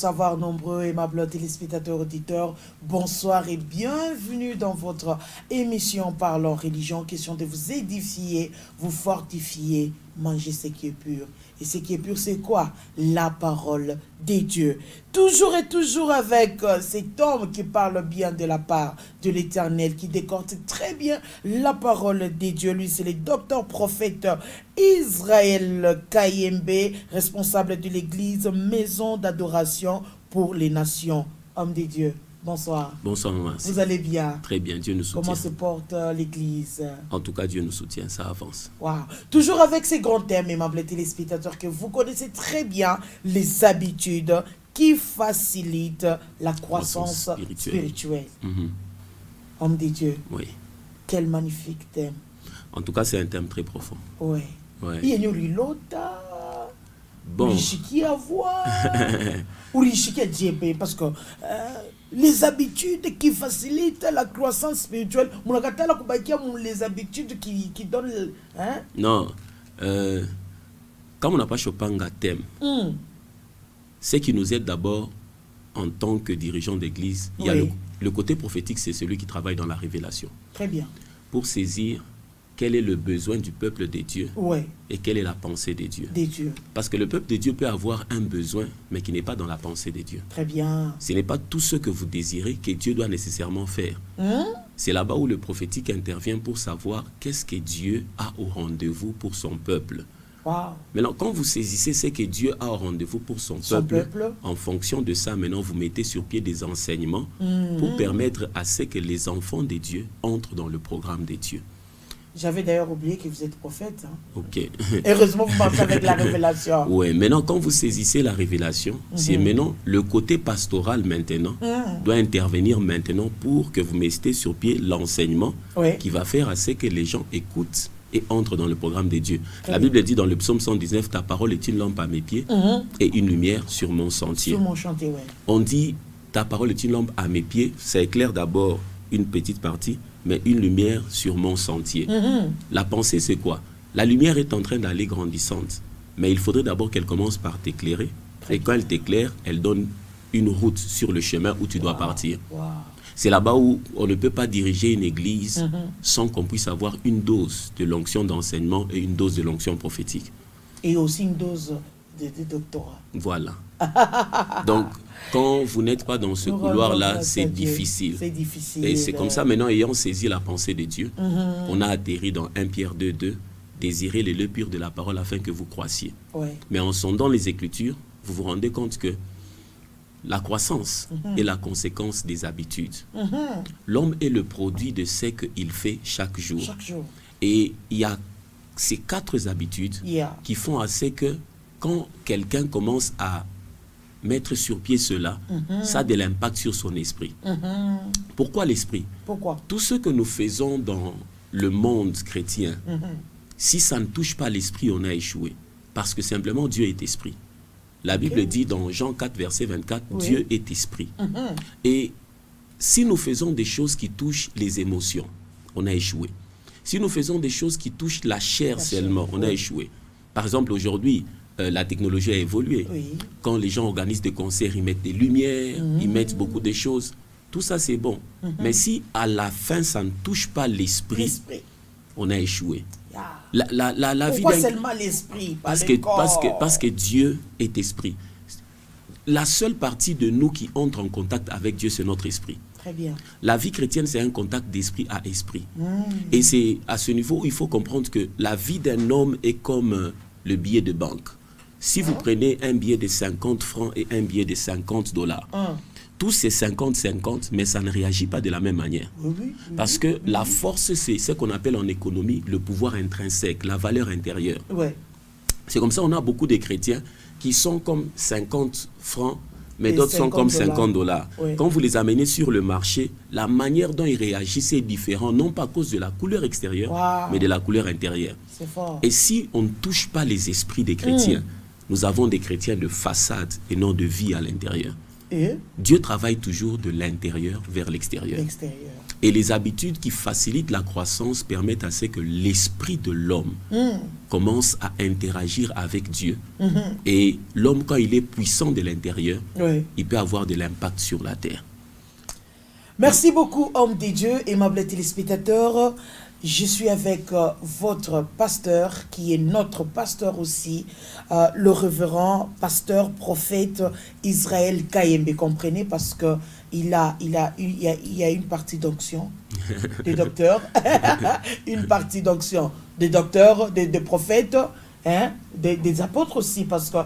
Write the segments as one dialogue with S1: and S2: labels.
S1: savoir, nombreux aimables téléspectateurs, auditeurs, bonsoir et bienvenue dans votre émission Parlons Religion, question de vous édifier, vous fortifier, manger ce qui est pur. Et ce qui est pur, c'est quoi? La parole des dieux. Toujours et toujours avec cet homme qui parle bien de la part de l'Éternel, qui décortique très bien la parole des dieux. Lui, c'est le docteur prophète Israël Kayembe, responsable de l'église Maison d'adoration pour les nations. Homme des dieux, bonsoir.
S2: Bonsoir, maman.
S1: Vous allez bien?
S2: Très bien, Dieu nous soutient.
S1: Comment se porte l'église?
S2: En tout cas, Dieu nous soutient, ça avance.
S1: Wow. Toujours avec ces grands thèmes, aimables téléspectateurs, que vous connaissez très bien, les habitudes qui facilitent la croissance spirituelle. Homme des dieux.
S2: Oui.
S1: Quel magnifique thème.
S2: En tout cas, c'est un thème très profond.
S1: Oui.
S2: Ouais.
S1: Il y a une lota.
S2: Bon.
S1: Parce que les habitudes qui facilitent la croissance spirituelle, les habitudes qui donnent... Hein?
S2: Non. Comme on n'a pas Chopin à thème, ce qui nous aide d'abord en tant que dirigeant d'église, il y a le côté prophétique, c'est celui qui travaille dans la révélation.
S1: Très bien.
S2: Pour saisir quel est le besoin du peuple de Dieu et quelle est la pensée de Dieu. Parce que le peuple de Dieu peut avoir un besoin, mais qui n'est pas dans la pensée de Dieu.
S1: Très bien.
S2: Ce n'est pas tout ce que vous désirez que Dieu doit nécessairement faire. C'est là-bas où le prophétique intervient pour savoir qu'est-ce que Dieu a au rendez-vous pour son peuple.
S1: Wow.
S2: Maintenant, quand vous saisissez ce que Dieu a au rendez-vous pour son peuple, en fonction de ça, maintenant, vous mettez sur pied des enseignements pour permettre à ce que les enfants de Dieu entrent dans le programme de Dieu.
S1: J'avais d'ailleurs oublié que vous êtes prophète. Hein?
S2: Ok.
S1: Heureusement, vous marchez avec la révélation.
S2: Oui, maintenant, quand vous saisissez la révélation, c'est maintenant le côté pastoral maintenant doit intervenir maintenant pour que vous mettiez sur pied l'enseignement qui va faire à ce que les gens écoutent et entrent dans le programme de Dieu. La Bible dit dans le psaume 119, ta parole est une lampe à mes pieds et une lumière sur mon sentier.
S1: Sur mon chantier, oui.
S2: On dit, ta parole est une lampe à mes pieds, ça éclaire d'abord une petite partie, mais une lumière sur mon sentier. La pensée, c'est quoi? La lumière est en train d'aller grandissante, mais il faudrait d'abord qu'elle commence par t'éclairer. Et quand elle t'éclaire, elle donne une route sur le chemin où tu dois partir. C'est là-bas où on ne peut pas diriger une église sans qu'on puisse avoir une dose de l'onction d'enseignement et une dose de l'onction prophétique.
S1: Et aussi une dose de doctorat.
S2: Voilà. Donc, quand vous n'êtes pas dans ce couloir-là, c'est difficile.
S1: C'est difficile.
S2: Et c'est comme ça, maintenant, ayant saisi la pensée de Dieu, on a atterri dans 1 Pierre 2:2, désirez les lieux purs de la parole afin que vous croissiez. Mais en sondant les Écritures, vous vous rendez compte que la croissance est la conséquence des habitudes. L'homme est le produit de ce qu'il fait chaque jour. Et il y a ces 4 habitudes qui font à ce que quand quelqu'un commence à mettre sur pied cela, ça a de l'impact sur son esprit. Pourquoi l'esprit?
S1: Pourquoi?
S2: Tout ce que nous faisons dans le monde chrétien, si ça ne touche pas l'esprit, on a échoué. Parce que simplement, Dieu est esprit. La Bible dit dans Jean 4, verset 24, Dieu est esprit. Et si nous faisons des choses qui touchent les émotions, on a échoué. Si nous faisons des choses qui touchent la chair seulement, on a échoué. Par exemple, aujourd'hui, la technologie a évolué. Quand les gens organisent des concerts, ils mettent des lumières, ils mettent beaucoup de choses. Tout ça, c'est bon. Mais si à la fin, ça ne touche pas l'esprit, on a échoué.
S1: Pourquoi seulement l'esprit?
S2: Parce que Dieu est esprit. La seule partie de nous qui entre en contact avec Dieu, c'est notre esprit.
S1: Très bien.
S2: La vie chrétienne, c'est un contact d'esprit à esprit. Et c'est à ce niveau où il faut comprendre que la vie d'un homme est comme le billet de banque. Si vous prenez un billet de 50 francs et un billet de 50 $, tous ces 50-50, mais ça ne réagit pas de la même manière. Parce que la force, c'est ce qu'on appelle en économie le pouvoir intrinsèque, la valeur intérieure. C'est comme ça on a beaucoup de chrétiens qui sont comme 50 francs, mais d'autres sont comme 50 $. Quand vous les amenez sur le marché, la manière dont ils réagissent est différente, non pas à cause de la couleur extérieure, mais de la couleur intérieure. Et si on ne touche pas les esprits des chrétiens, nous avons des chrétiens de façade et non de vie à l'intérieur. Dieu travaille toujours de l'intérieur vers l'extérieur. Et les habitudes qui facilitent la croissance permettent à ce que l'esprit de l'homme commence à interagir avec Dieu. Et l'homme, quand il est puissant de l'intérieur, il peut avoir de l'impact sur la terre.
S1: Merci beaucoup, homme de Dieu, aimables téléspectateurs. Je suis avec votre pasteur, qui est notre pasteur aussi, le révérend pasteur prophète Israël Kayembe. Comprenez, parce que il y a une partie d'onction des docteurs, une partie d'onction des docteurs, des prophètes, hein, des apôtres aussi, parce que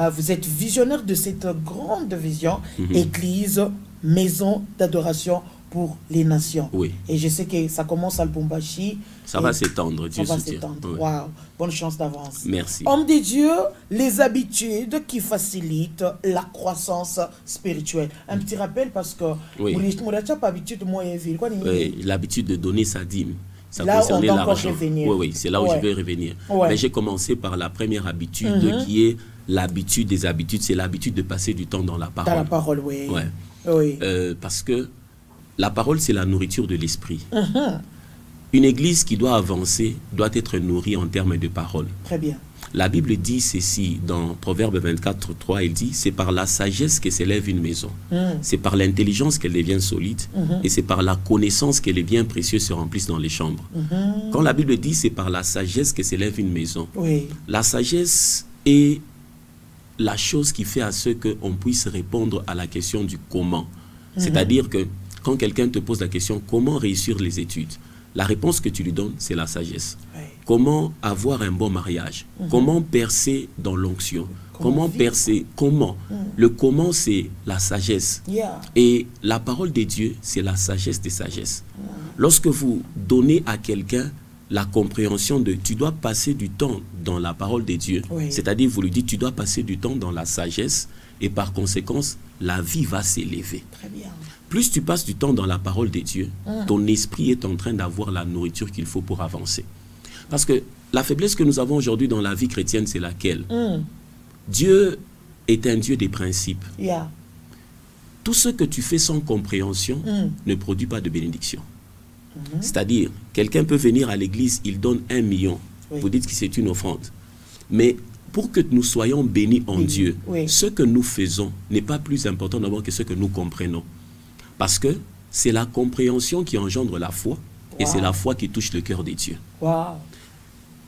S1: vous êtes visionnaire de cette grande vision, église, maison d'adoration pour les nations.
S2: Oui.
S1: Et je sais que ça commence à Lubumbashi.
S2: Ça va s'étendre, Dieu
S1: ça va
S2: soutient.
S1: s'étendre.
S2: Oui.
S1: Waouh, bonne chance d'avance.
S2: Merci.
S1: Homme de Dieu, les habitudes qui facilitent la croissance spirituelle. Un petit rappel parce que
S2: Oui.
S1: oui,
S2: l'habitude de donner sa dîme. Ça
S1: là,
S2: concernait
S1: on doit encore
S2: l'argent.
S1: revenir.
S2: Oui, c'est là où je vais revenir. Mais j'ai commencé par la première habitude qui est l'habitude des habitudes. C'est l'habitude de passer du temps dans la parole.
S1: Dans la parole, oui.
S2: Ouais.
S1: Oui.
S2: Parce que la parole, c'est la nourriture de l'esprit. Une église qui doit avancer doit être nourrie en termes de parole.
S1: Très bien.
S2: La Bible dit ceci dans Proverbe 24, 3, elle dit, c'est par la sagesse que s'élève une maison. C'est par l'intelligence qu'elle devient solide. Et c'est par la connaissance que les biens précieux se remplissent dans les chambres. Quand la Bible dit, c'est par la sagesse que s'élève une maison.
S1: Oui.
S2: La sagesse est la chose qui fait à ce qu'on puisse répondre à la question du comment. C'est-à-dire que quand quelqu'un te pose la question, comment réussir les études? La réponse que tu lui donnes, c'est la sagesse. Oui. Comment avoir un bon mariage? Comment percer dans l'onction? Comment percer? Comment? Le comment, c'est la sagesse. Et la parole de Dieu, c'est la sagesse des sagesses. Lorsque vous donnez à quelqu'un la compréhension de tu dois passer du temps dans la parole de Dieu, c'est-à-dire vous lui dites tu dois passer du temps dans la sagesse et par conséquent, la vie va s'élever.
S1: Très bien.
S2: Plus tu passes du temps dans la parole de Dieu, ton esprit est en train d'avoir la nourriture qu'il faut pour avancer. Parce que la faiblesse que nous avons aujourd'hui dans la vie chrétienne, c'est laquelle? Dieu est un Dieu des principes. Tout ce que tu fais sans compréhension ne produit pas de bénédiction. C'est-à-dire, quelqu'un peut venir à l'église, il donne 1 million. Vous dites que c'est une offrande. Mais pour que nous soyons bénis en Dieu, ce que nous faisons n'est pas plus important d'abord que ce que nous comprenons. Parce que c'est la compréhension qui engendre la foi, et c'est la foi qui touche le cœur des dieux.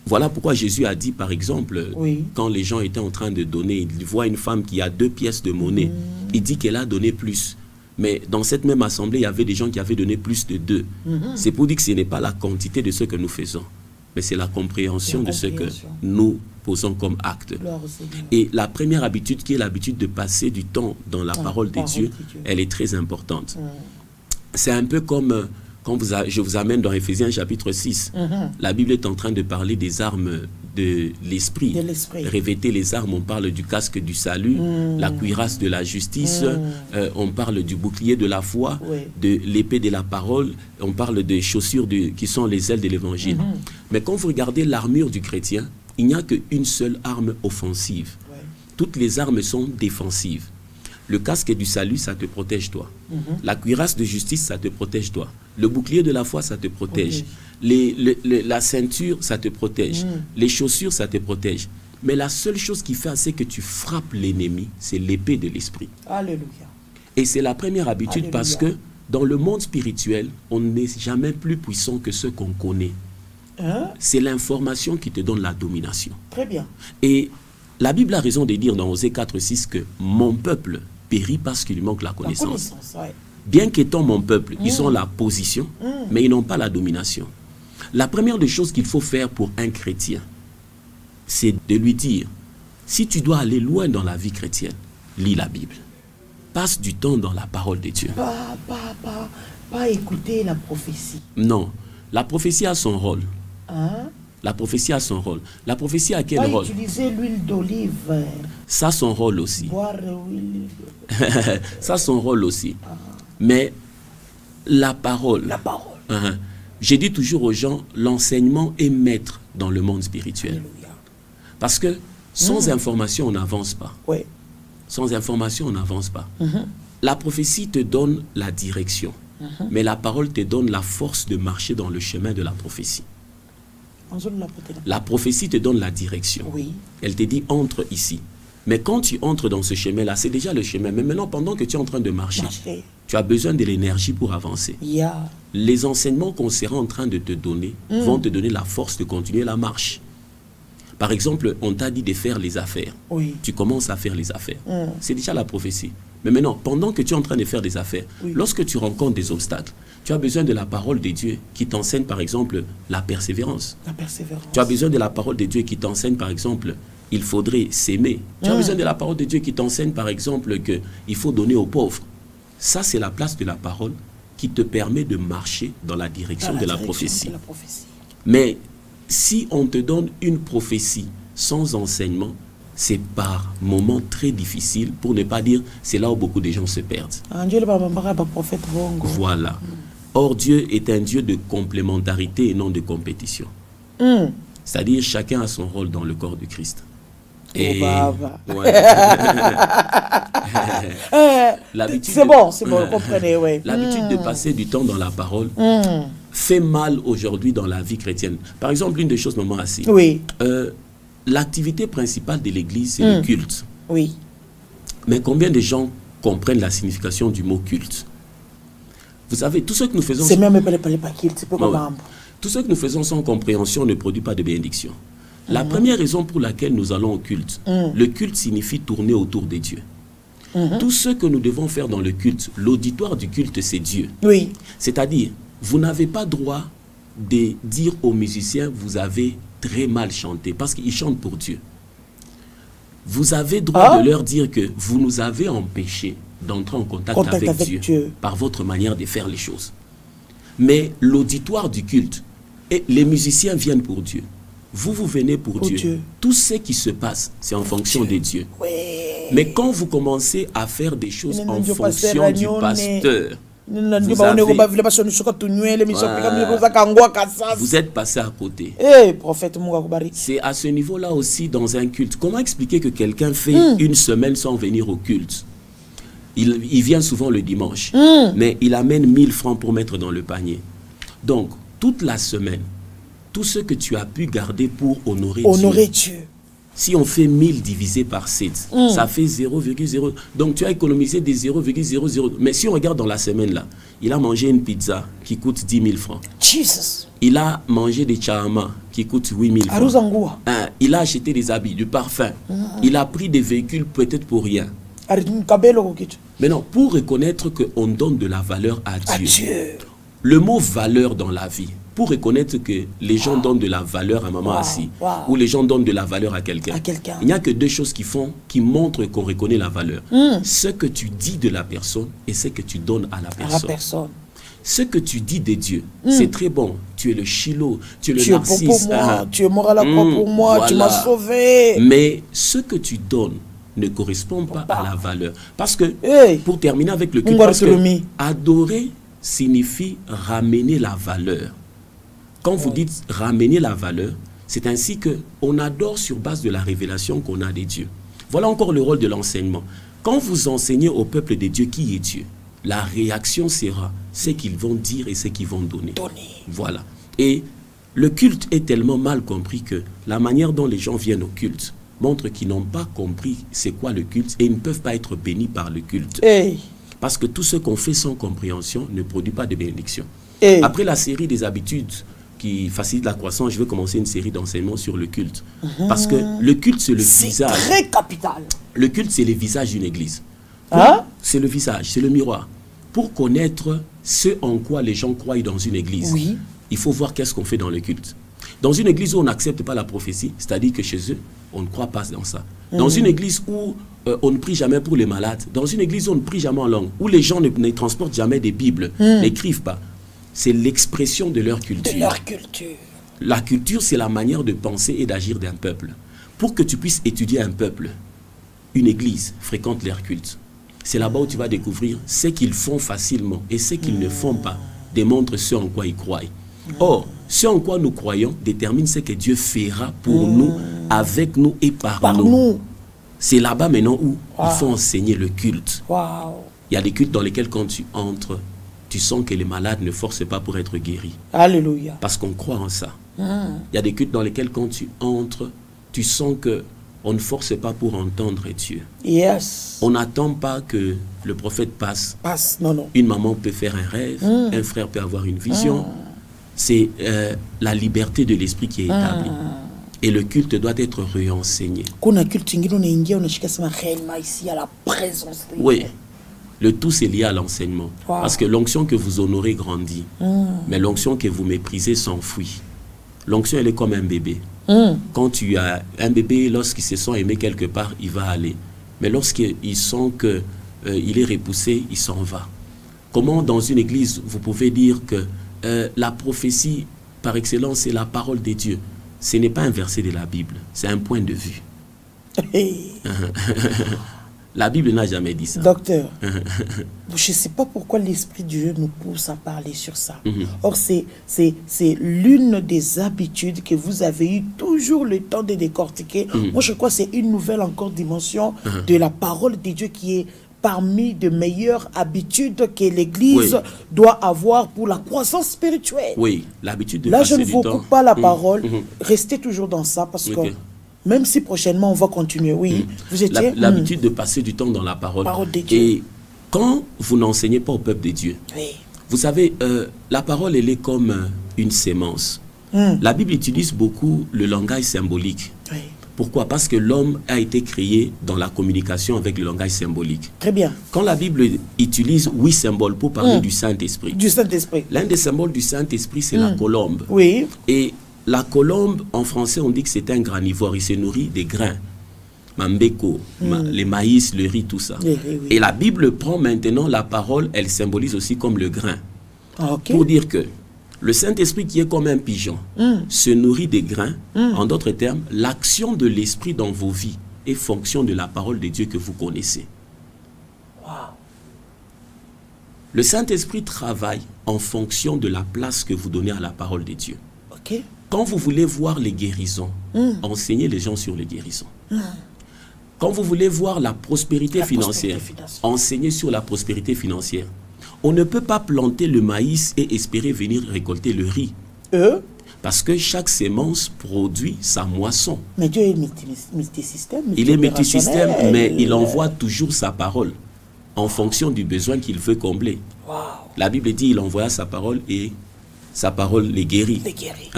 S2: Voilà pourquoi Jésus a dit, par exemple, quand les gens étaient en train de donner, il voit une femme qui a 2 pièces de monnaie, il dit qu'elle a donné plus. Mais dans cette même assemblée, il y avait des gens qui avaient donné plus de 2. C'est pour dire que ce n'est pas la quantité de ce que nous faisons, mais c'est la compréhension de ce que nous posons comme acte. Et la première habitude, qui est l'habitude de passer du temps dans la parole de Dieu, elle est très importante. C'est un peu comme quand je vous amène dans Éphésiens chapitre 6. La Bible est en train de parler des armes de l'esprit. Revêter les armes, on parle du casque du salut, la cuirasse de la justice, on parle du bouclier de la foi, de l'épée de la parole, on parle des chaussures qui sont les ailes de l'évangile. Mais quand vous regardez l'armure du chrétien, il n'y a qu'une seule arme offensive. Toutes les armes sont défensives. Le casque du salut, ça te protège toi. La cuirasse de justice, ça te protège toi. Le bouclier de la foi, ça te protège. La ceinture, ça te protège. Les chaussures, ça te protège. Mais la seule chose qui fait assez que tu frappes l'ennemi, c'est l'épée de l'esprit.
S1: Alléluia.
S2: Et c'est la première habitude parce que dans le monde spirituel, on n'est jamais plus puissant que ceux qu'on connaît. C'est l'information qui te donne la domination.
S1: Très bien.
S2: Et la Bible a raison de dire dans Osée 4:6 que mon peuple périt parce qu'il lui manque la connaissance. Bien qu'étant mon peuple, ils ont la position, mais ils n'ont pas la domination. La première des choses qu'il faut faire pour un chrétien, c'est de lui dire, si tu dois aller loin dans la vie chrétienne, lis la Bible. Passe du temps dans la parole de Dieu.
S1: Pas écouter la prophétie.
S2: Non, la prophétie a son rôle. La prophétie a son rôle. La prophétie a quel rôle?
S1: Utiliser l'huile d'olive.
S2: Ça a son rôle aussi.
S1: Boire l'huile.
S2: Ça a son rôle aussi. Mais la parole.
S1: La parole.
S2: J'ai dit toujours aux gens, l'enseignement est maître dans le monde spirituel.
S1: Alléluia.
S2: Parce que sans information, on n'avance pas. Sans information, on n'avance pas. La prophétie te donne la direction. mais la parole te donne la force de marcher dans le chemin de la prophétie. La prophétie te donne la direction.
S1: Oui.
S2: Elle te dit entre ici. Mais quand tu entres dans ce chemin-là, c'est déjà le chemin. Mais maintenant, pendant que tu es en train de marcher, tu as besoin de l'énergie pour avancer. Les enseignements qu'on sera en train de te donner vont te donner la force de continuer la marche. Par exemple, on t'a dit de faire les affaires.
S1: Oui.
S2: Tu commences à faire les affaires. C'est déjà la prophétie. Mais maintenant, pendant que tu es en train de faire des affaires, lorsque tu rencontres des obstacles, tu as besoin de la parole de Dieu qui t'enseigne, par exemple, la persévérance.
S1: La persévérance.
S2: Tu as besoin de la parole de Dieu qui t'enseigne, par exemple, il faudrait s'aimer. Tu as besoin de la parole de Dieu qui t'enseigne, par exemple, qu'il faut donner aux pauvres. Ça, c'est la place de la parole qui te permet de marcher dans la direction de la prophétie. Mais si on te donne une prophétie sans enseignement, c'est par moments très difficiles, pour ne pas dire, c'est là où beaucoup de gens se perdent. Voilà. Or, Dieu est un Dieu de complémentarité et non de compétition. C'est-à-dire, chacun a son rôle dans le corps de Christ. Et
S1: c'est bon, vous comprenez, oui.
S2: L'habitude de passer du temps dans la parole fait mal aujourd'hui dans la vie chrétienne. Par exemple, une des choses, maman, assis.
S1: Oui.
S2: L'activité principale de l'Église, c'est le culte.
S1: Oui.
S2: Mais combien de gens comprennent la signification du mot culte? Vous savez, tout ce que nous faisons...
S1: C'est même pas culte, c'est pas
S2: tout ce que nous faisons sans compréhension ne produit pas de bénédiction. La première raison pour laquelle nous allons au culte, le culte signifie tourner autour de Dieu. Tout ce que nous devons faire dans le culte, l'auditoire du culte, c'est Dieu.
S1: Oui.
S2: C'est-à-dire, vous n'avez pas droit de dire aux musiciens, vous avez très mal chanté, parce qu'ils chantent pour Dieu. Vous avez droit de leur dire que vous nous avez empêchés d'entrer en contact avec Dieu par votre manière de faire les choses. Mais l'auditoire du culte, et les musiciens viennent pour Dieu. Vous venez pour Dieu. Tout ce qui se passe, c'est en fonction de Dieu.
S1: Oui. Mais
S2: quand vous commencez à faire des choses en fonction du pasteur, vous êtes passé à côté. C'est à ce niveau-là aussi dans un culte. Comment expliquer que quelqu'un fait une semaine sans venir au culte? Il vient souvent le dimanche, mais il amène 1000 francs pour mettre dans le panier. Donc, toute la semaine, tout ce que tu as pu garder pour honorer Dieu. Si on fait 1000 divisé par 7, ça fait 0,0. Donc tu as économisé des 0,00. Mais si on regarde dans la semaine là, il a mangé une pizza qui coûte 10 000 francs.
S1: Jesus.
S2: Il a mangé des chaama qui coûtent 8 000 francs. Il a acheté des habits, du parfum. Il a pris des véhicules peut-être pour rien. Maintenant, pour reconnaître qu'on donne de la valeur à Dieu. Le mot valeur dans la vie, pour reconnaître que les gens donnent de la valeur à maman assis, ou les gens donnent de la valeur à quelqu'un, il n'y a que deux choses qui montrent qu'on reconnaît la valeur. Ce que tu dis de la personne et ce que tu donnes à la personne. Ce que tu dis de Dieu, c'est très bon. Tu es le Shiloh, tu es le Narcisse.
S1: Tu es mort à la croix pour moi, tu m'as sauvé.
S2: Mais ce que tu donnes ne correspond pas à la valeur. Parce que, pour terminer avec le culte, adorer signifie ramener la valeur. Quand vous dites ramener la valeur, c'est ainsi qu'on adore sur base de la révélation qu'on a des dieux. Voilà encore le rôle de l'enseignement. Quand vous enseignez au peuple de Dieu qui est Dieu, la réaction sera ce qu'ils vont dire et ce qu'ils vont donner. Voilà. Et le culte est tellement mal compris que la manière dont les gens viennent au culte montre qu'ils n'ont pas compris c'est quoi le culte et ils ne peuvent pas être bénis par le culte. Parce que tout ce qu'on fait sans compréhension ne produit pas de bénédiction. Après la série des habitudes qui facilite la croissance, je vais commencer une série d'enseignements sur le culte. Parce que le culte, c'est le visage.
S1: C'est très capital.
S2: Le culte, c'est le visage d'une église. C'est le visage, c'est le miroir. Pour connaître ce en quoi les gens croient dans une église, il faut voir qu'est-ce qu'on fait dans le culte. Dans une église où on n'accepte pas la prophétie, c'est-à-dire que chez eux, on ne croit pas dans ça. Dans une église où on ne prie jamais pour les malades, dans une église où on ne prie jamais en langue, où les gens ne transportent jamais des Bibles, n'écrivent pas, c'est l'expression de leur culture. La culture, c'est la manière de penser et d'agir d'un peuple. Pour que tu puisses étudier un peuple, une église fréquente leur culte. C'est là-bas où tu vas découvrir ce qu'ils font facilement et ce qu'ils ne font pas démontre ce en quoi ils croient. Or, ce en quoi nous croyons détermine ce que Dieu fera pour nous, avec nous et par nous. C'est là-bas maintenant où il faut enseigner le culte. Il y a des cultes dans lesquels quand tu entres, tu sens que les malades ne forcent pas pour être guéris.
S1: Alléluia.
S2: Parce qu'on croit en ça. Il y a des cultes dans lesquels quand tu entres, tu sens que on ne force pas pour entendre Dieu.
S1: Yes.
S2: On n'attend pas que le prophète passe.
S1: Non, non.
S2: Une maman peut faire un rêve, un frère peut avoir une vision. C'est la liberté de l'esprit qui est établie. Et le culte doit être réenseigné. Oui. Le tout, c'est lié à l'enseignement. Wow. Parce que l'onction que vous honorez grandit. Mais l'onction que vous méprisez s'enfuit. L'onction, elle est comme un bébé. Quand tu as un bébé, lorsqu'il se sent aimé quelque part, il va aller. Mais lorsqu'il sent qu'il est repoussé, il s'en va. Comment dans une église, vous pouvez dire que la prophétie, par excellence, c'est la parole de Dieu? Ce n'est pas un verset de la Bible, c'est un point de vue. La Bible n'a jamais dit ça.
S1: Docteur, je ne sais pas pourquoi l'Esprit de Dieu nous pousse à parler sur ça. Or, c'est l'une des habitudes que vous avez eu toujours le temps de décortiquer. Moi, je crois que c'est une nouvelle encore dimension de la parole de Dieu qui est parmi de meilleures habitudes que l'Église doit avoir pour la croissance spirituelle.
S2: Oui, l'habitude de
S1: là,
S2: passer
S1: je ne
S2: du
S1: vous
S2: temps.
S1: coupe pas la parole. Restez toujours dans ça parce que même si prochainement on va continuer, vous étiez...
S2: L'habitude de passer du temps dans la parole.
S1: De Dieu.
S2: Et quand vous n'enseignez pas au peuple de Dieu, vous savez, la parole, elle est comme une sémence. La Bible utilise beaucoup le langage symbolique. Pourquoi? Parce que l'homme a été créé dans la communication avec le langage symbolique.
S1: Très bien.
S2: Quand la Bible utilise 8 symboles pour parler du Saint-Esprit.
S1: Du Saint-Esprit.
S2: L'un des symboles du Saint-Esprit, c'est la colombe.
S1: Oui.
S2: Et la colombe, en français, on dit que c'est un granivore. Il se nourrit des grains. Mambeko, les maïs, le riz, tout ça. Et la Bible prend maintenant la parole, elle symbolise aussi comme le grain. Pour dire que le Saint-Esprit qui est comme un pigeon se nourrit des grains. En d'autres termes, l'action de l'Esprit dans vos vies est fonction de la parole de Dieu que vous connaissez.
S1: Wow.
S2: Le Saint-Esprit travaille en fonction de la place que vous donnez à la parole de Dieu. Quand vous voulez voir les guérisons, enseignez les gens sur les guérisons. Quand vous voulez voir la prospérité financière, enseignez sur la prospérité financière. On ne peut pas planter le maïs et espérer venir récolter le riz. Parce que chaque sémence produit sa moisson.
S1: Mais Dieu est multisystème.
S2: Il est multisystème, mais il envoie toujours sa parole en fonction du besoin qu'il veut combler.
S1: Wow.
S2: La Bible dit qu'il envoya sa parole et sa parole les guérit.
S1: Les guérit.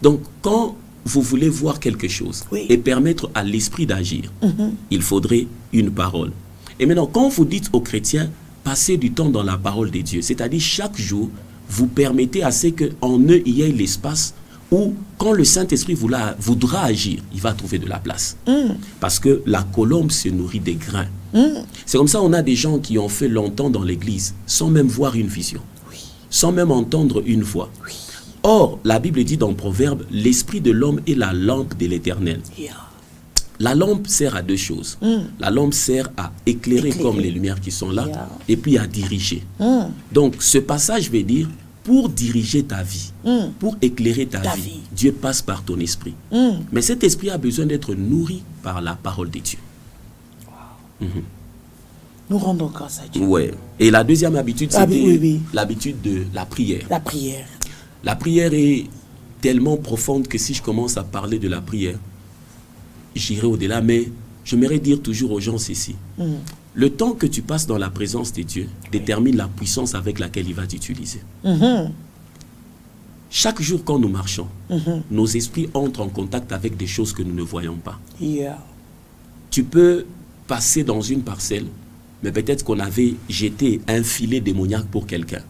S2: Donc, quand vous voulez voir quelque chose et permettre à l'esprit d'agir, il faudrait une parole. Et maintenant, quand vous dites aux chrétiens, passez du temps dans la parole de Dieu, c'est-à-dire chaque jour, vous permettez à ce qu'en eux, il y ait l'espace où, quand le Saint-Esprit voudra agir, il va trouver de la place. Parce que la colombe se nourrit des grains. C'est comme ça on a des gens qui ont fait longtemps dans l'église, sans même voir une vision, sans même entendre une voix. Or, la Bible dit dans Proverbe, l'esprit de l'homme est la lampe de l'Éternel. La lampe sert à deux choses. La lampe sert à éclairer comme les lumières qui sont là, et puis à diriger. Donc, ce passage veut dire, pour diriger ta vie, pour éclairer ta vie, Dieu passe par ton esprit. Mais cet esprit a besoin d'être nourri par la parole de Dieu.
S1: Nous rendons grâce à Dieu.
S2: Ouais. Et la deuxième habitude, c'était l'habitude de la prière.
S1: La prière.
S2: La prière est tellement profonde que si je commence à parler de la prière, j'irai au-delà, mais j'aimerais dire toujours aux gens ceci. Le temps que tu passes dans la présence de Dieu détermine la puissance avec laquelle il va t'utiliser. Chaque jour quand nous marchons, nos esprits entrent en contact avec des choses que nous ne voyons pas. Tu peux passer dans une parcelle, mais peut-être qu'on avait jeté un filet démoniaque pour quelqu'un.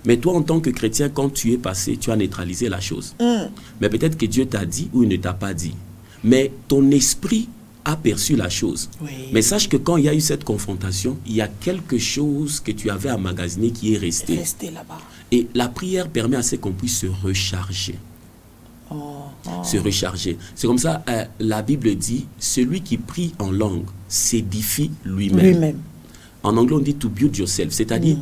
S2: Mais toi, en tant que chrétien, quand tu es passé, tu as neutralisé la chose. Mais peut-être que Dieu t'a dit ou il ne t'a pas dit. Mais ton esprit a perçu la chose. Mais sache que quand il y a eu cette confrontation, il y a quelque chose que tu avais emmagasiné qui est resté.
S1: Là-bas.
S2: Et la prière permet à ce qu'on puisse se recharger. Se recharger. C'est comme ça, la Bible dit, celui qui prie en langue s'édifie lui-même. En anglais, on dit to build yourself, c'est-à-dire,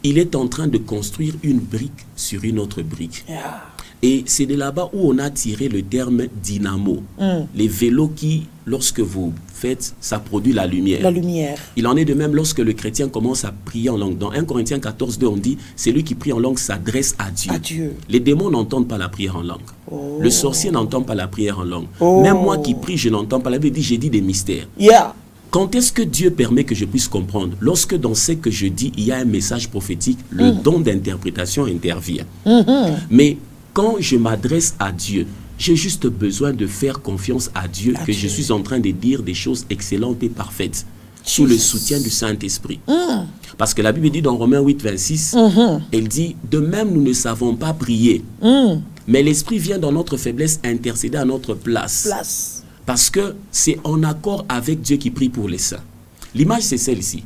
S2: il est en train de construire une brique sur une autre brique. Et c'est de là-bas où on a tiré le terme dynamo. Les vélos qui, lorsque vous faites, ça produit la lumière.
S1: La lumière.
S2: Il en est de même lorsque le chrétien commence à prier en langue. Dans 1 Corinthiens 14, 2, on dit, celui qui prie en langue s'adresse à Dieu.
S1: À Dieu.
S2: Les démons n'entendent pas la prière en langue.
S1: Oh.
S2: Le sorcier n'entend pas la prière en langue.
S1: Oh.
S2: Même moi qui prie, je n'entends pas. La Bible dit, j'ai dit des mystères.
S1: Yeah.
S2: Quand est-ce que Dieu permet que je puisse comprendre? Lorsque dans ce que je dis, il y a un message prophétique, le don d'interprétation intervient. Mais quand je m'adresse à Dieu, j'ai juste besoin de faire confiance à Dieu que je suis en train de dire des choses excellentes et parfaites sous le soutien du Saint-Esprit. Parce que la Bible dit dans Romains 8, 26, elle dit, de même nous ne savons pas prier, mais l'Esprit vient dans notre faiblesse intercéder à notre place. Parce que c'est en accord avec Dieu qui prie pour les saints. L'image, c'est celle-ci.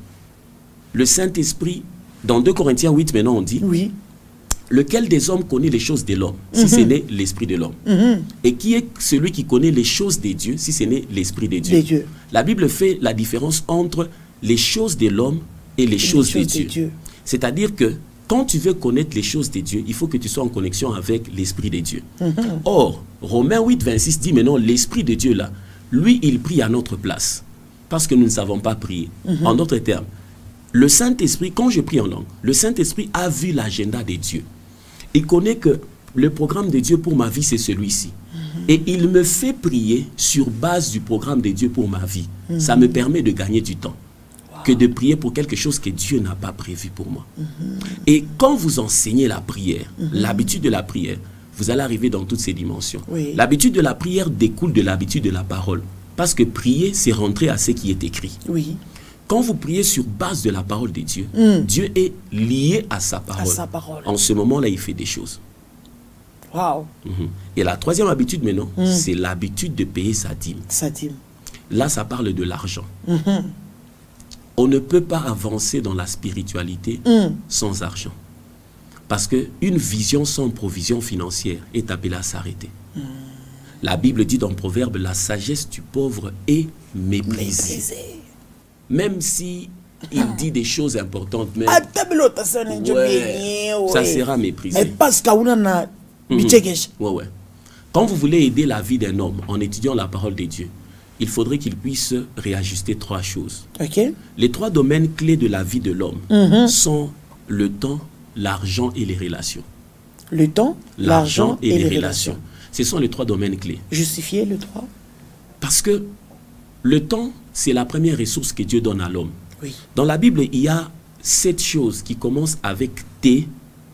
S2: Le Saint-Esprit, dans 2 Corinthiens 8, maintenant on dit,
S1: oui.
S2: Lequel des hommes connaît les choses de l'homme, si ce n'est l'Esprit de l'homme? Et qui est celui qui connaît les choses des dieux, si ce n'est l'Esprit de Dieu? La Bible fait la différence entre les choses de l'homme et les choses de Dieu. C'est-à-dire que quand tu veux connaître les choses de Dieu, il faut que tu sois en connexion avec l'Esprit de Dieu. Or, Romains 8, 26 dit maintenant, l'Esprit de Dieu là, lui, il prie à notre place. Parce que nous ne savons pas prier. En d'autres termes, le Saint-Esprit, quand je prie en langue, le Saint-Esprit a vu l'agenda de Dieu. Il connaît que le programme de Dieu pour ma vie, c'est celui-ci. Et il me fait prier sur base du programme de Dieu pour ma vie. Ça me permet de gagner du temps. Que de prier pour quelque chose que Dieu n'a pas prévu pour moi. Et quand vous enseignez la prière, l'habitude de la prière, vous allez arriver dans toutes ces dimensions. L'habitude de la prière découle de l'habitude de la parole. Parce que prier, c'est rentrer à ce qui est écrit. Quand vous priez sur base de la parole de Dieu, Dieu est lié à sa parole. En ce moment-là, il fait des choses. Et la troisième habitude maintenant, c'est l'habitude de payer sa dîme. Là, ça parle de l'argent. On ne peut pas avancer dans la spiritualité sans argent. Parce qu'une vision sans provision financière est appelée à s'arrêter. La Bible dit dans Proverbe, la sagesse du pauvre est méprisée. Même si il dit des choses importantes, mais ça sera méprisé. Quand vous voulez aider la vie d'un homme en étudiant la parole de Dieu, il faudrait qu'il puisse réajuster trois choses. Les trois domaines clés de la vie de l'homme sont le temps, l'argent et les relations.
S1: Le temps,
S2: l'argent et les relations. Ce sont les trois domaines clés.
S1: Justifier le droit.
S2: Parce que le temps, c'est la première ressource que Dieu donne à l'homme. Dans la Bible, il y a 7 choses qui commencent avec T,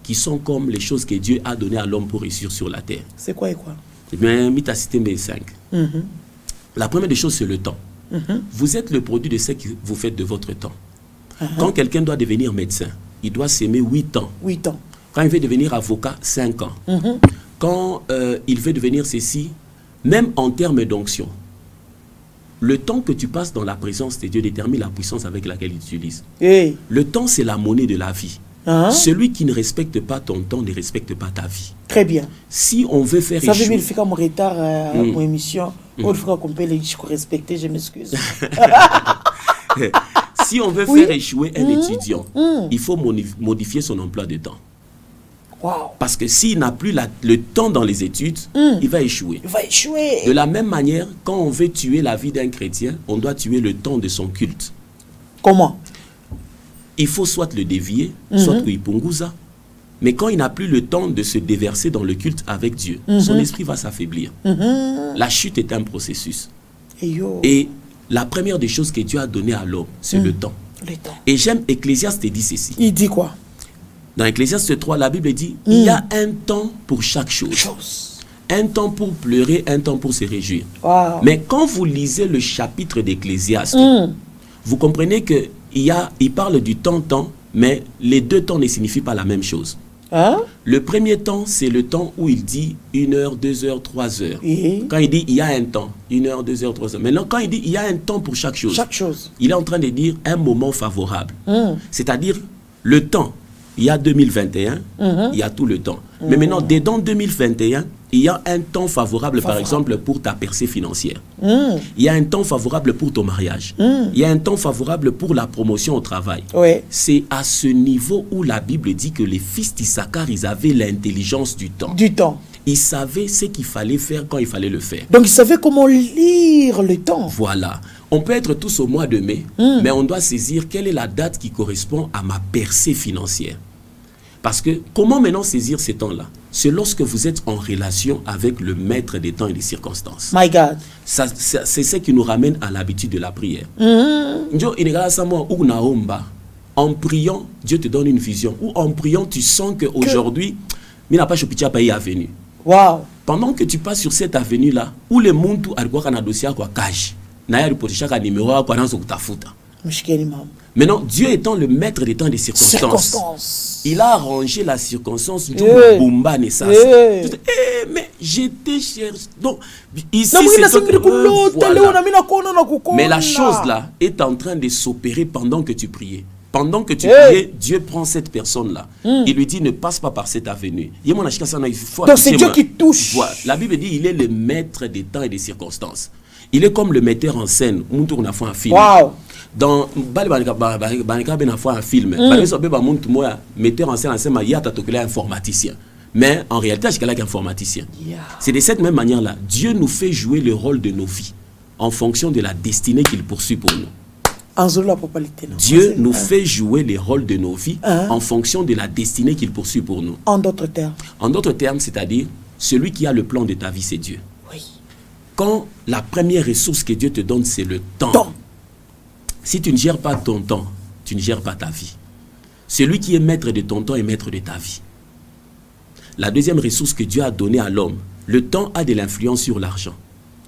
S2: qui sont comme les choses que Dieu a données à l'homme pour réussir sur la terre.
S1: C'est quoi et quoi?
S2: Eh bien, mis à citer mes 5. La première des choses, c'est le temps. Vous êtes le produit de ce que vous faites de votre temps. Quand quelqu'un doit devenir médecin, il doit s'aimer 8 ans.
S1: 8 ans.
S2: Quand il veut devenir avocat, 5 ans. Quand il veut devenir ceci, même en termes d'onction, le temps que tu passes dans la présence de Dieu détermine la puissance avec laquelle il t'utilise. Le temps, c'est la monnaie de la vie. Celui qui ne respecte pas ton temps ne respecte pas ta vie.
S1: Très bien.
S2: Si on veut faire
S1: échouer... Ça veut dire qu'il fait comme retard à mon émission. Il faut qu'on peut les respecter, je m'excuse.
S2: Si on veut faire échouer un étudiant, il faut modifier son emploi de temps. Parce que s'il n'a plus le temps dans les études, il va échouer. De la même manière, quand on veut tuer la vie d'un chrétien, on doit tuer le temps de son culte.
S1: Comment?
S2: Il faut soit le dévier, soit le ipunguza. Mais quand il n'a plus le temps de se déverser dans le culte avec Dieu, son esprit va s'affaiblir. La chute est un processus. Et la première des choses que Dieu a donné à l'homme, c'est le temps. Et j'aime Ecclésiaste dit ceci.
S1: Il dit quoi?
S2: Dans Ecclésiaste 3, la Bible dit, il y a un temps pour chaque chose. Un temps pour pleurer, un temps pour se réjouir. Mais quand vous lisez le chapitre d'Ecclésiaste, vous comprenez qu'il parle du temps, mais les deux temps ne signifient pas la même chose. Le premier temps, c'est le temps où il dit 1 heure, 2 heures, 3 heures. Quand il dit il y a un temps, 1 heure, 2 heures, 3 heures. Maintenant, quand il dit il y a un temps pour chaque chose, il est en train de dire un moment favorable. C'est-à-dire le temps il y a 2021, il y a tout le temps. Mais maintenant, dès dans 2021, il y a un temps favorable, par exemple, pour ta percée financière. Il y a un temps favorable pour ton mariage. Il y a un temps favorable pour la promotion au travail.
S1: Ouais.
S2: C'est à ce niveau où la Bible dit que les fils d'Issachar, ils avaient l'intelligence du temps.
S1: Du temps.
S2: Ils savaient ce qu'il fallait faire quand il fallait le faire.
S1: Donc, ils savaient comment lire le temps.
S2: Voilà. On peut être tous au mois de mai, mais on doit saisir quelle est la date qui correspond à ma percée financière. Parce que comment maintenant saisir ces temps-là? C'est lorsque vous êtes en relation avec le maître des temps et des circonstances.
S1: My God.
S2: C'est ce qui nous ramène à l'habitude de la prière. En priant, Dieu te donne une vision. Ou en priant, tu sens qu'aujourd'hui, est venu.
S1: Wow.
S2: Pendant que tu passes sur cette avenue-là, où le monde a un dossier à cash, maintenant, Dieu étant le maître des temps et des circonstances, il a arrangé la circonstance du bomba naissance. Mais j'étais cherché. Donc, ici, mais la chose là est en train de s'opérer pendant que tu priais. Pendant que tu priais, Dieu prend cette personne-là. Il lui dit, ne passe pas par cette avenue. Donc
S1: c'est Dieu qui touche.
S2: Voilà. La Bible dit, il est le maître des temps et des circonstances. Il est comme le metteur en scène. On a fait un film.
S1: Wow.
S2: Dans un film, metteur en scène, il y a un informaticien. Mais en réalité, c'est un informaticien. C'est de cette même manière-là. Dieu nous fait jouer le rôle de nos vies en fonction de la destinée qu'il poursuit pour nous. Dieu nous fait jouer les rôles de nos vies en fonction de la destinée qu'il poursuit pour nous.
S1: En d'autres termes.
S2: En d'autres termes, c'est-à-dire, celui qui a le plan de ta vie, c'est Dieu.
S1: Oui.
S2: Quand la première ressource que Dieu te donne, c'est le temps. Si tu ne gères pas ton temps, tu ne gères pas ta vie. Celui qui est maître de ton temps est maître de ta vie. La deuxième ressource que Dieu a donnée à l'homme, le temps a de l'influence sur l'argent.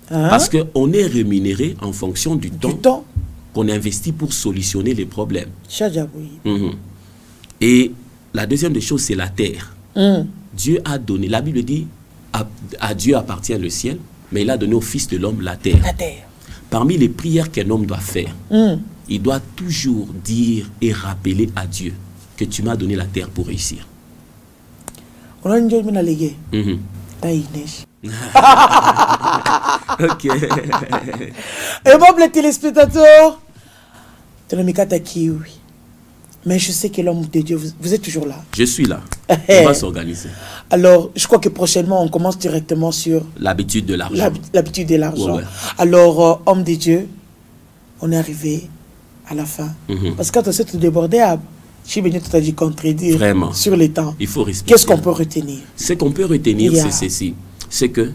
S2: Parce qu'on est rémunéré en fonction du temps qu'on investit pour solutionner les problèmes. Et la deuxième des choses, c'est la terre. Dieu a donné, la Bible dit, à Dieu appartient le ciel, mais il a donné au Fils de l'homme la terre. Parmi les prières qu'un homme doit faire, il doit toujours dire et rappeler à Dieu que tu m'as donné la terre pour réussir.
S1: Ok. Et bon, les téléspectateurs, mais je sais que l'homme de Dieu, vous êtes toujours là.
S2: Je suis là. On va s'organiser.
S1: Alors, je crois que prochainement, on commence directement sur
S2: l'habitude de l'argent.
S1: L'habitude de l'argent.
S2: Ouais.
S1: Alors, homme de Dieu, on est arrivé à la fin. Parce que quand on s'est tout débordé, je suis venu tout à dit contredire
S2: vraiment
S1: sur les temps.
S2: Il faut respecter.
S1: Qu'est-ce qu'on peut retenir?
S2: Ce qu'on peut retenir, c'est ceci. C'est que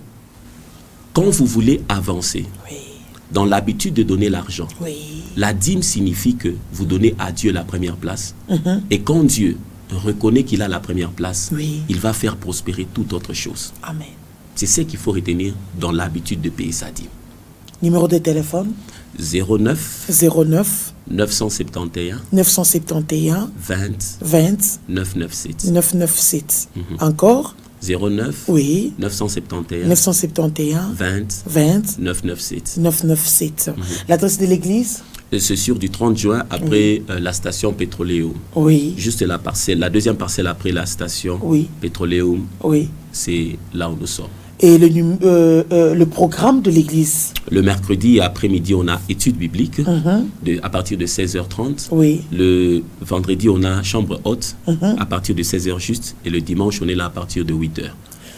S2: quand vous voulez avancer dans l'habitude de donner l'argent, la dîme signifie que vous donnez à Dieu la première place. Et quand Dieu reconnaît qu'il a la première place, il va faire prospérer toute autre chose.
S1: Amen.
S2: C'est ce qu'il faut retenir dans l'habitude de payer sa dîme.
S1: Numéro de téléphone
S2: 09 971 20 997.
S1: 997. Encore
S2: 09 971 20 997.
S1: L'adresse de l'église?
S2: C'est sur du 30 juin après la station Petroleum. Juste la parcelle, la deuxième parcelle après la station Petroleum. C'est là où nous sommes.
S1: Et le programme de l'église?
S2: Le mercredi après-midi, on a études bibliques à partir de 16h30. Le vendredi, on a chambre haute à partir de 16h juste. Et le dimanche, on est là à partir de 8h.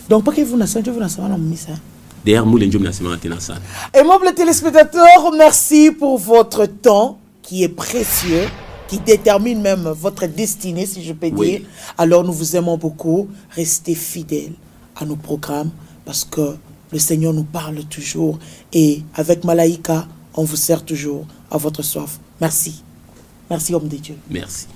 S1: Donc, pas que vous n'avez pas ça.
S2: Et moi,
S1: les téléspectateurs, merci pour votre temps qui est précieux, qui détermine même votre destinée, si je peux dire. Alors, nous vous aimons beaucoup. Restez fidèles à nos programmes parce que le Seigneur nous parle toujours. Et avec Malaïka, on vous sert toujours à votre soif. Merci. Merci, homme de Dieu.
S2: Merci.